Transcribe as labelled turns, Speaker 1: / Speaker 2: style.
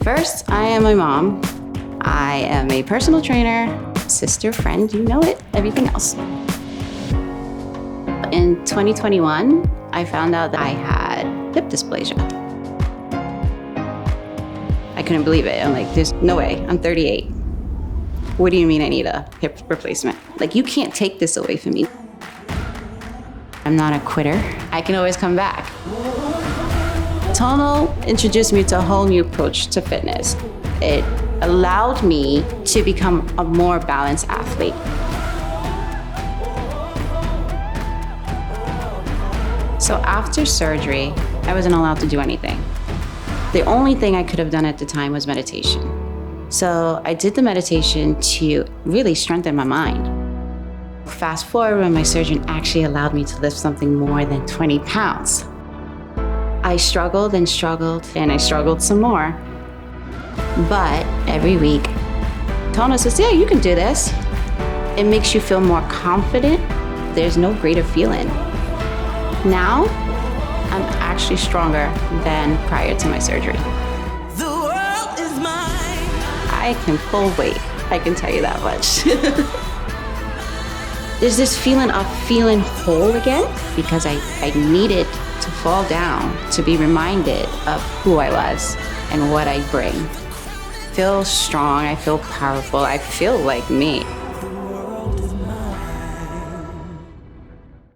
Speaker 1: First, I am my mom. I am a personal trainer, sister, friend, you know it, everything else. In 2021, I found out that I had hip dysplasia. I couldn't believe it. I'm like, there's no way, I'm 38. What do you mean I need a hip replacement? Like, you can't take this away from me. I'm not a quitter. I can always come back. Tonal introduced me to a whole new approach to fitness. It allowed me to become a more balanced athlete. So after surgery, I wasn't allowed to do anything. The only thing I could have done at the time was meditation. So I did the meditation to really strengthen my mind. Fast forward when my surgeon actually allowed me to lift something more than 20 pounds. I struggled and struggled, and I struggled some more. But every week, Tonal says, yeah, you can do this. It makes you feel more confident. There's no greater feeling. Now, I'm actually stronger than prior to my surgery.
Speaker 2: The world is mine.
Speaker 1: I can pull weight, I can tell you that much. There's this feeling of feeling whole again because I needed to fall down to be reminded of who I was and what I bring. I feel strong, I feel powerful, I feel like me.